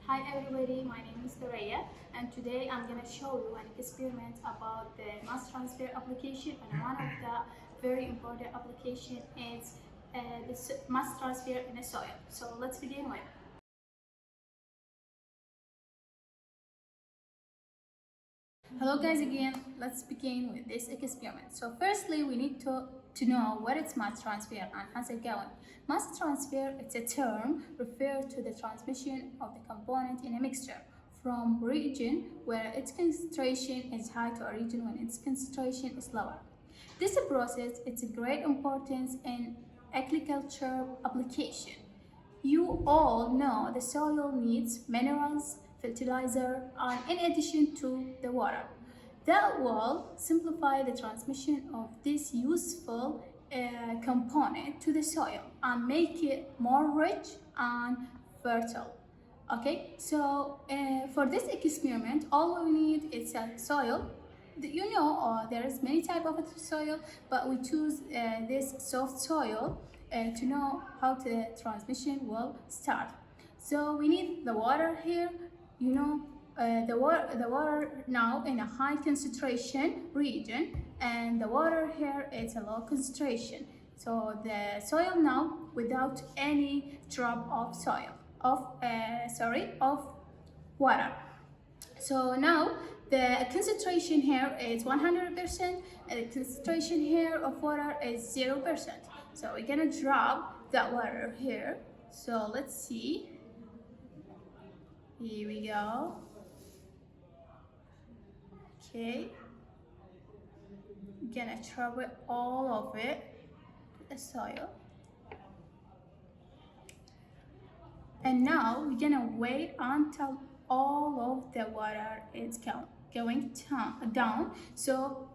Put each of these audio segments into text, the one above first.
Hi everybody, my name is Thuraya, and today I'm going to show you an experiment about the mass transfer application, and one of the very important application is the mass transfer in the soil. So let's begin with. Hello guys again, let's begin with this experiment. So firstly we need to know what is mass transfer and how's it going. Mass transfer, it's a term referred to the transmission of the component in a mixture from region where its concentration is high to a region when its concentration is lower. This process is of great importance in agriculture application. You all know the soil needs minerals, fertilizer, and in addition to the water. That will simplify the transmission of this useful component to the soil and make it more rich and fertile. Okay, so for this experiment, all we need is a soil. You know, there's many types of soil, but we choose this soft soil to know how the transmission will start. So we need the water here, you know, the water now in a high concentration region, and the water here is a low concentration. So the soil now without any drop of soil, of water. So now the concentration here is 100%, and the concentration here of water is 0%. So we're gonna drop that water here. So let's see. Here we go. Okay. I'm gonna drop it all of it to the soil. And now we're gonna wait until all of the water is going down. So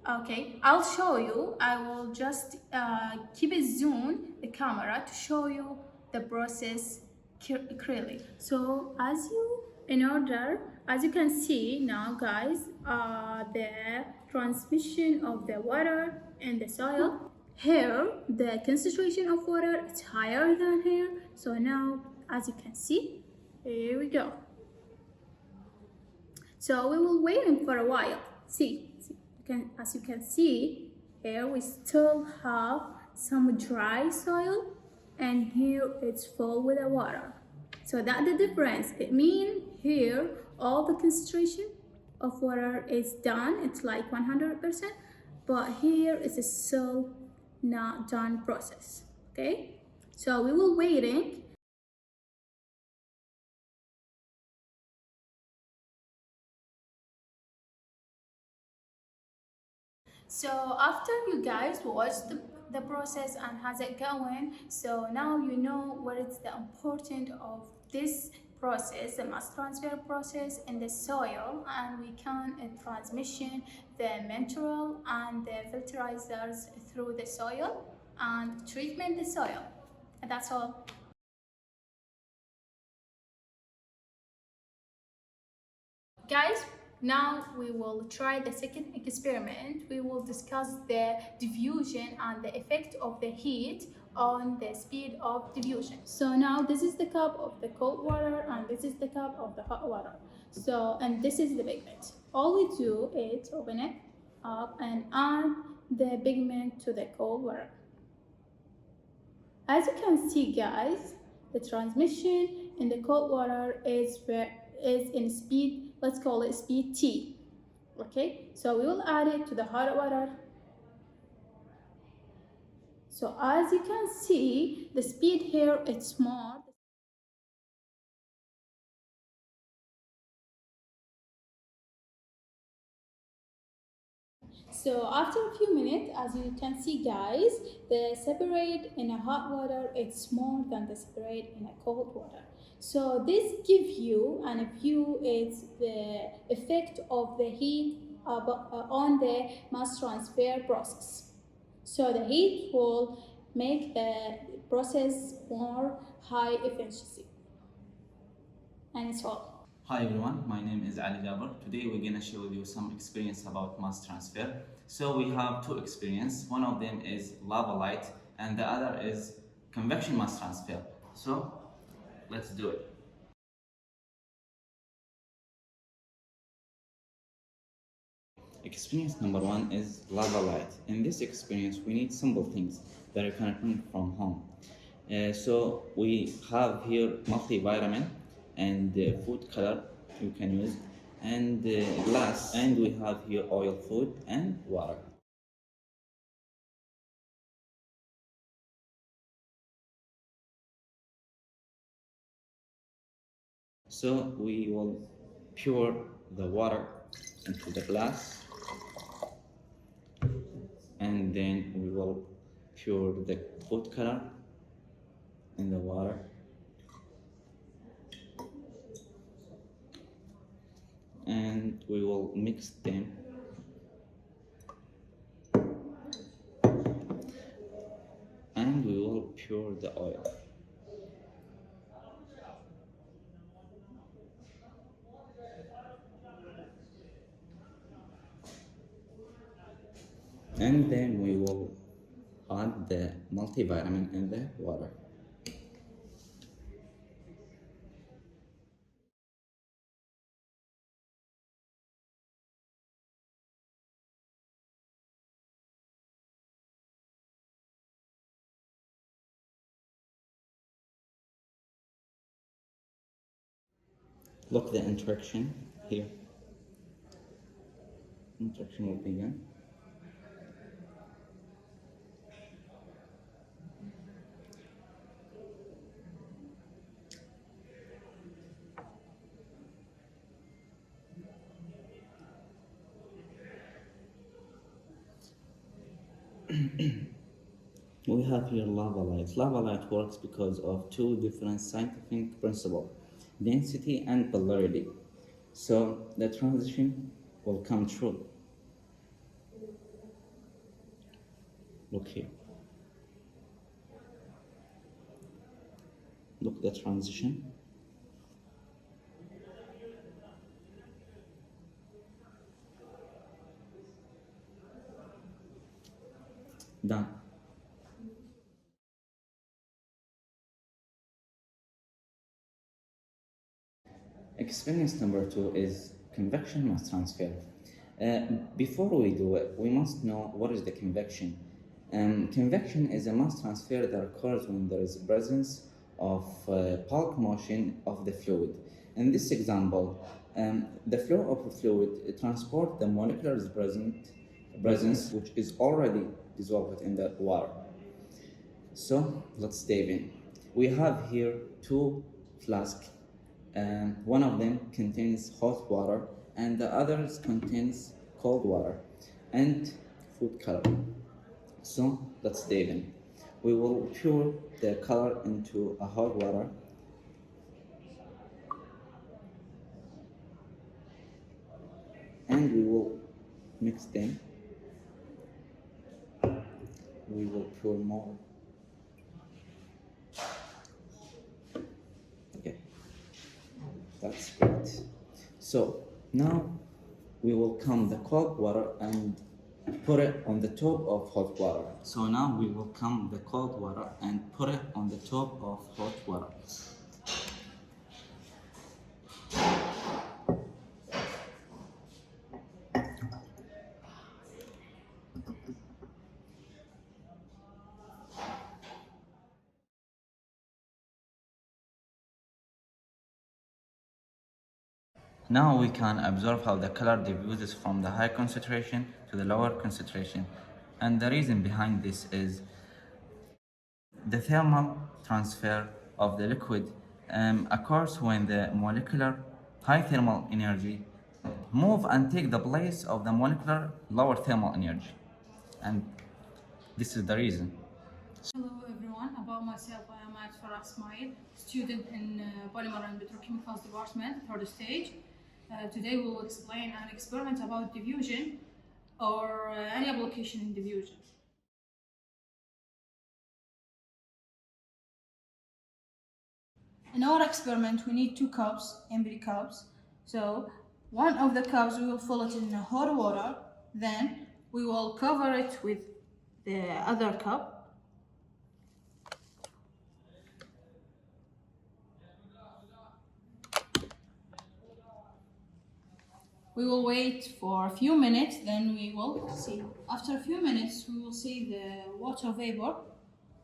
okay, I'll show you. I will just keep it zoom the camera to show you the process clearly. So as you can see now, guys, the transmission of the water in the soil. Here, the concentration of water is higher than here. So now, as you can see, here we go. So we will wait for a while. As you can see, here we still have some dry soil, and here it's full with the water. So that's the difference. It means here all the concentration of water is done. It's like 100%, but here is still not done process. Okay, so we will waiting. So after you guys watch the process and how's it going, so now you know what is the importance of this process, the mass transfer process in the soil, and we can transmission the mineral and the fertilizers through the soil and treatment the soil. And that's all. Guys, now we will try the second experiment. We will discuss the diffusion and the effect of the heat on the speed of diffusion. So now this is the cup of the cold water, and this is the cup of the hot water. So, and this is the pigment. All we do is open it up and add the pigment to the cold water. As you can see, guys, the transmission in the cold water is in speed, let's call it speed T. Okay, so we will add it to the hot water. So as you can see, the speed here is small. So after a few minutes, as you can see, guys, the separate in a hot water is more than the separate in a cold water. So this gives you an view is the effect of the heat on the mass transfer process. So the heat will make the process more high efficiency. And it's all. Hi everyone, my name is Ali Jabbar. Today we're gonna show you some experience about mass transfer. So we have two experience. One of them is lava light and the other is convection mass transfer. So let's do it. Experience number one is lava light. In this experience, we need simple things that you can bring from home. So we have here multivitamin and food color you can use, and glass, and we have here oil, food, and water. So we will pour the water into the glass, and then we will pour the food color in the water, and we will mix them, and we will pour the oil. And then we will add the multivitamin in the water. Look the interaction here. Interaction will begin. We have here lava light. Lava light works because of two different scientific principles, density and polarity. So the transition will come true. Look here. Look the transition. Done. Experience number two is convection mass transfer. Before we do it, we must know what is the convection. Convection is a mass transfer that occurs when there is presence of bulk motion of the fluid. In this example, the flow of a fluid transports the molecular presence which is already dissolved in the water. So let's dive in. We have here two flasks. One of them contains hot water and the others contains cold water and food color. So let's dive in. We will pour the color into a hot water, and we will mix them. We will pour more. Okay, that's great. So now we will come the cold water and put it on the top of hot water. So now we will come the cold water and put it on the top of hot water. Now we can observe how the color diffuses from the high concentration to the lower concentration. And the reason behind this is the thermal transfer of the liquid occurs when the molecular high thermal energy move and take the place of the molecular lower thermal energy. And this is the reason. Hello everyone. everyone. About myself, I am Ayat Firas, student in Polymer and Petrochemicals Department, third stage. Today we will explain an experiment about diffusion or any application in diffusion. In our experiment, we need 2 cups, empty cups. So one of the cups we will fill it in hot water, then we will cover it with the other cup. We will wait for a few minutes, then we will see. After a few minutes, we will see the water vapor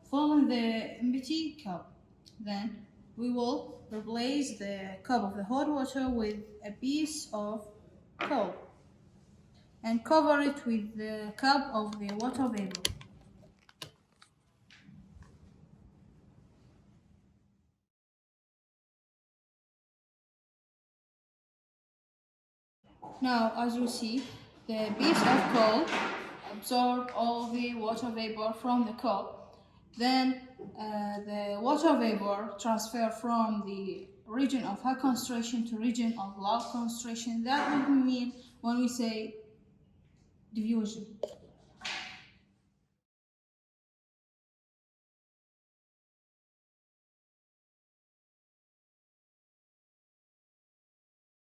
fall in the empty cup. Then we will replace the cup of the hot water with a piece of coal and cover it with the cup of the water vapor. Now, as you see, the piece of coal absorbed all the water vapor from the cup. Then the water vapor transfer from the region of high concentration to region of low concentration. That would mean when we say diffusion.